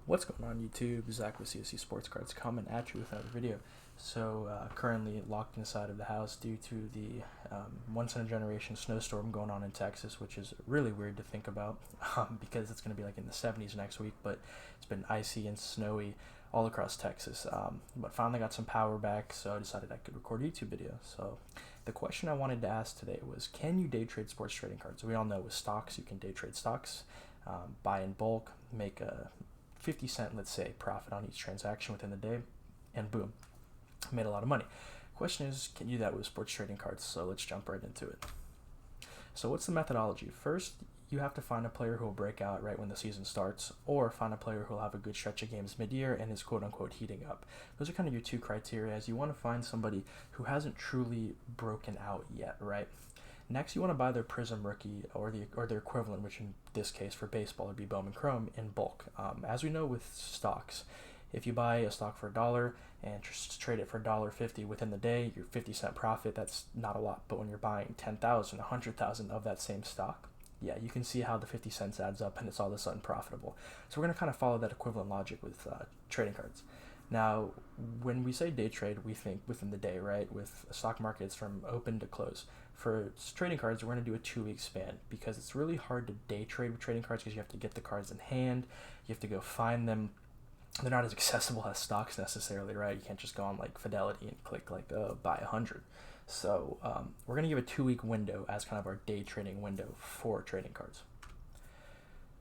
What's going on YouTube? Zach with CSC Sports Cards coming at you with another video. Currently locked inside of the house due to the once in a generation snowstorm going on in Texas, which is really weird to think about because it's going to be like in the 70s next week, but it's been icy and snowy all across Texas. But finally got some power back, so I decided I could record a YouTube video. So the question I wanted to ask today was, can you day trade sports trading cards? We all know with stocks, you can day trade stocks, buy in bulk, make a 50 cent, let's say, profit on each transaction within the day, and boom, made a lot of money. Question is, can you do that with sports trading cards? So let's jump right into it. So what's the methodology? First, you have to find a player who will break out right when the season starts, or find a player who will have a good stretch of games mid-year and is quote-unquote heating up. Those are kind of your two criteria, as you want to find somebody who hasn't truly broken out yet, right? Next, you want to buy their Prism rookie or their equivalent, which in this case for baseball would be Bowman Chrome, in bulk. As we know with stocks, if you buy a stock for $1 and just trade it for $1.50 within the day, your 50-cent profit, that's not a lot. But when you're buying 10,000, 100,000 of that same stock, yeah, you can see how the 50 cents adds up and it's all of a sudden profitable. So we're going to kind of follow that equivalent logic with trading cards. Now, when we say day trade, we think within the day, right? With stock markets from open to close. For trading cards, we're going to do a 2-week span because it's really hard to day trade with trading cards because you have to get the cards in hand, you have to go find them. They're not as accessible as stocks necessarily, right? You can't just go on like Fidelity and click like buy 100. So we're going to give a 2-week window as kind of our day trading window for trading cards.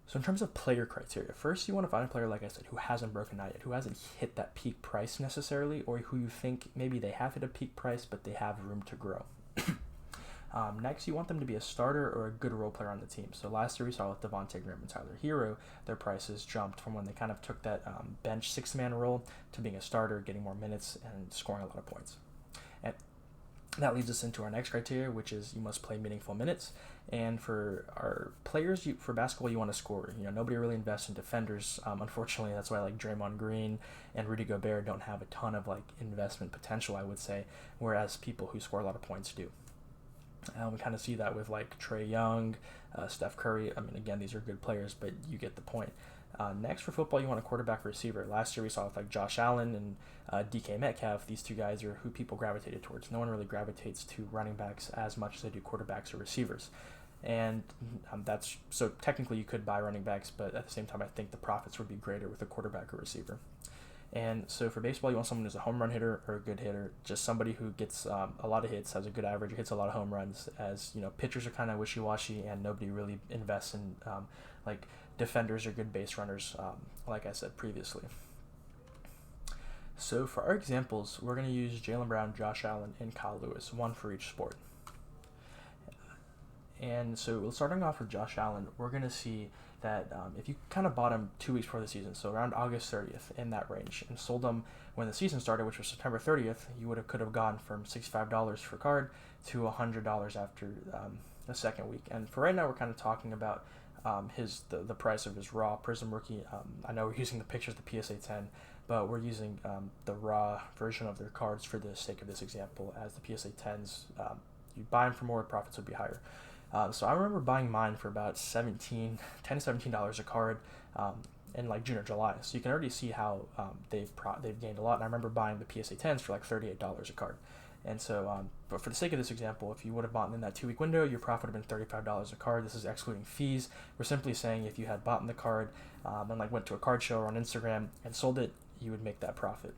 So in terms of player criteria, first you want to find a player, like I said, who hasn't broken out yet, who hasn't hit that peak price necessarily, or who you think maybe they have hit a peak price, but they have room to grow. Next, you want them to be a starter or a good role player on the team. So last year we saw with Devontae Graham and Tyler Hero, their prices jumped from when they kind of took that bench six-man role to being a starter, getting more minutes, and scoring a lot of points. And that leads us into our next criteria, which is you must play meaningful minutes. And for our players, for basketball, you want to score. Nobody really invests in defenders. Unfortunately, that's why like Draymond Green and Rudy Gobert don't have a ton of like investment potential, I would say, whereas people who score a lot of points do. We kind of see that with like Trae Young, Steph Curry. I mean, again, these are good players, but you get the point. Next, for football, you want a quarterback or receiver. Last year we saw with like Josh Allen and DK Metcalf, these two guys are who people gravitated towards. No one really gravitates to running backs as much as they do quarterbacks or receivers. And that's so technically you could buy running backs, but at the same time, I think the profits would be greater with a quarterback or receiver. And so for baseball, you want someone who's a home run hitter or a good hitter, just somebody who gets a lot of hits, has a good average, hits a lot of home runs. As pitchers are kind of wishy-washy, and nobody really invests in like defenders or good base runners, like I said previously. So for our examples, we're going to use Jaylen Brown, Josh Allen, and Kyle Lewis, one for each sport. And so starting off with Josh Allen, we're going to see that if you kind of bought him 2 weeks before the season, so around August 30th in that range, and sold him when the season started, which was September 30th, you could have gone from $65 for card to $100 after the second week. And for right now, we're kind of talking about the price of his raw Prism rookie. I know we're using the pictures of the PSA 10, but we're using the raw version of their cards for the sake of this example, as the PSA 10s, you buy them for more, profits would be higher. So I remember buying mine for about $10 to $17 a card in like June or July. So you can already see how they've gained a lot. And I remember buying the PSA 10s for like $38 a card. And so, but for the sake of this example, if you would have bought in that 2-week window, your profit would have been $35 a card. This is excluding fees. We're simply saying if you had bought in the card and like went to a card show or on Instagram and sold it, you would make that profit.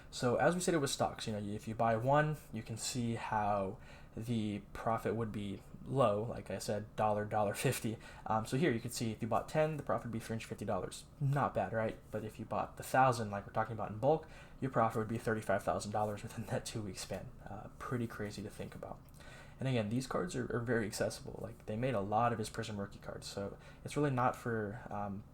So as we said it with stocks, if you buy one, you can see how the profit would be low, like I said, $1.50. So here you can see if you bought 10, the profit would be $350. Not bad, right? But if you bought the 1,000, like we're talking about in bulk, your profit would be $35,000 within that 2-week span. Pretty crazy to think about. And again, these cards are very accessible. Like they made a lot of his Prism rookie cards, so it's really not for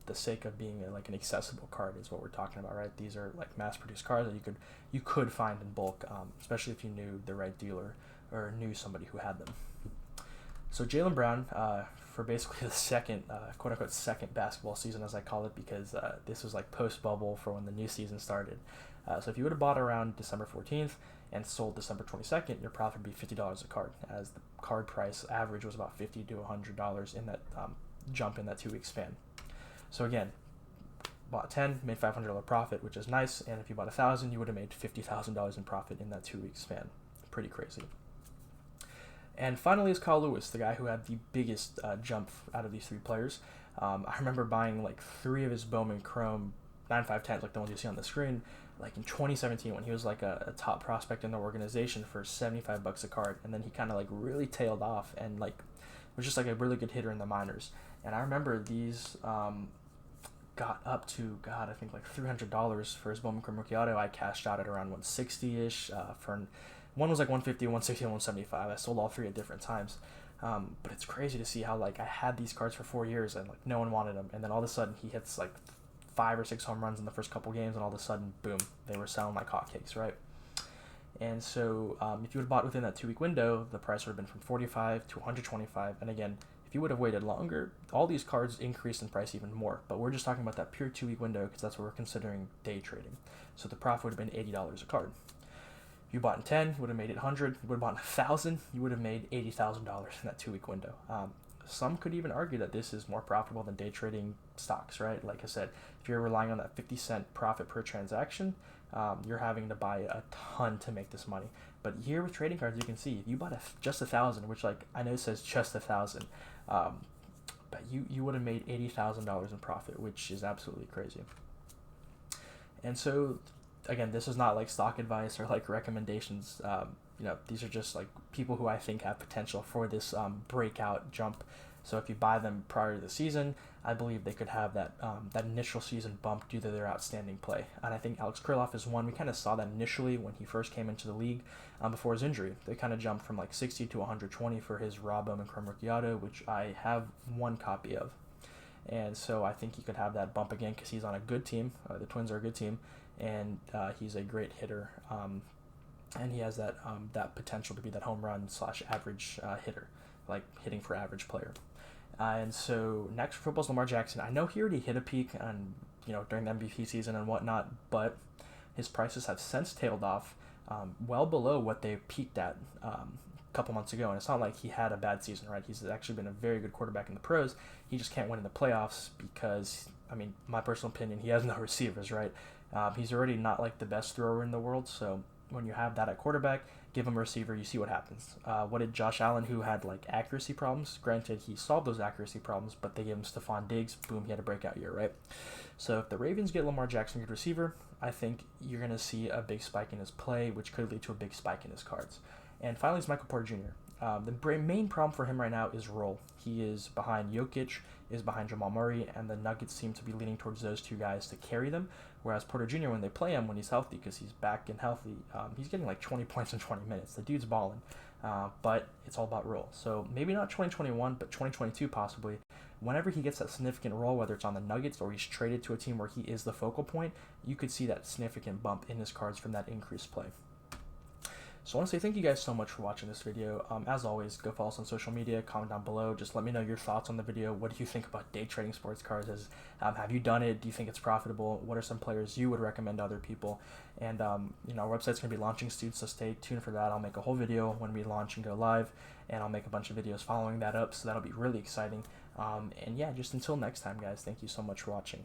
the sake of being like an accessible card is what we're talking about, right? These are like mass-produced cards that you could find in bulk, especially if you knew the right dealer or knew somebody who had them. So Jaylen Brown, for basically the second, quote-unquote, second basketball season, as I call it, because this was like post-bubble for when the new season started. So if you would have bought around December 14th and sold December 22nd, your profit would be $50 a card, as the card price average was about $50 to $100 in that jump in that 2-week span. So again, bought 10, made $500 profit, which is nice. And if you bought 1,000, you would have made $50,000 in profit in that 2 week span. Pretty crazy. And finally is Kyle Lewis, the guy who had the biggest jump out of these three players. I remember buying like 3 of his Bowman Chrome 9.510s, like the ones you see on the screen, like in 2017 when he was like a top prospect in the organization for $75 a card, and then he kind of like really tailed off and like was just like a really good hitter in the minors. And I remember these got up to, God, I think like $300 for his Bowman Chrome Rookie Auto. I cashed out at around 160-ish for one was like 150, 160, and 175. I sold all 3 at different times. But it's crazy to see how like I had these cards for 4 years and like no one wanted them, and then all of a sudden he hits like 5 or 6 home runs in the first couple games, and all of a sudden, boom, they were selling like hotcakes, right? And so if you would have bought within that 2 week window, the price would have been from 45 to 125. And again, if you would have waited longer, all these cards increased in price even more. But we're just talking about that pure 2 week window because that's what we're considering day trading. So the profit would have been $80 a card. If you bought in 10, you would have made 800. You would have bought in 1,000, you would have made $80,000 in that 2 week window. Some could even argue that this is more profitable than day trading stocks, right? Like I said, if you're relying on that 50-cent profit per transaction, you're having to buy a ton to make this money. But here with trading cards, you can see if you bought just 1,000, which like I know says just 1,000, but you would have made $80,000 in profit, which is absolutely crazy. And so, again, this is not like stock advice or like recommendations. These are just like people who I think have potential for this breakout jump. So if you buy them prior to the season, I believe they could have that initial season bump due to their outstanding play. And I think Alex Kirilloff is one. We kind of saw that initially when he first came into the league before his injury. They kind of jumped from like 60 to 120 for his raw Bowman Chrome Rookie Auto, which I have 1 copy of. And so I think he could have that bump again because he's on a good team. The Twins are a good team, and he's a great hitter. And he has that potential to be that home run / average hitter, like hitting for average player. And so next for football's Lamar Jackson. I know he already hit a peak on during the MVP season and whatnot, but his prices have since tailed off well below what they peaked at a couple months ago. And it's not like he had a bad season, right? He's actually been a very good quarterback in the pros. He just can't win in the playoffs because, I mean, my personal opinion, he has no receivers, right? He's already not like the best thrower in the world, so when you have that at quarterback, give him a receiver, you see what happens. What did Josh Allen, who had like accuracy problems, granted he solved those accuracy problems, but they gave him Stephon Diggs, boom, he had a breakout year, right? So if the Ravens get Lamar Jackson, good receiver, I think you're going to see a big spike in his play, which could lead to a big spike in his cards. And finally is Michael Porter Jr. The main problem for him right now is role. He is behind Jokic, is behind Jamal Murray, and the Nuggets seem to be leaning towards those 2 guys to carry them. Whereas Porter Jr., when they play him, when he's healthy, because he's back and healthy, he's getting like 20 points in 20 minutes. The dude's balling, but it's all about role. So maybe not 2021, but 2022 possibly. Whenever he gets that significant role, whether it's on the Nuggets or he's traded to a team where he is the focal point, you could see that significant bump in his cards from that increased play. So I want to say thank you guys so much for watching this video. As always, go follow us on social media, comment down below. Just let me know your thoughts on the video. What do you think about day trading sports cards? Have you done it? Do you think it's profitable? What are some players you would recommend to other people? And our website's going to be launching soon, so stay tuned for that. I'll make a whole video when we launch and go live, and I'll make a bunch of videos following that up, so that'll be really exciting. And yeah, just until next time, guys, thank you so much for watching.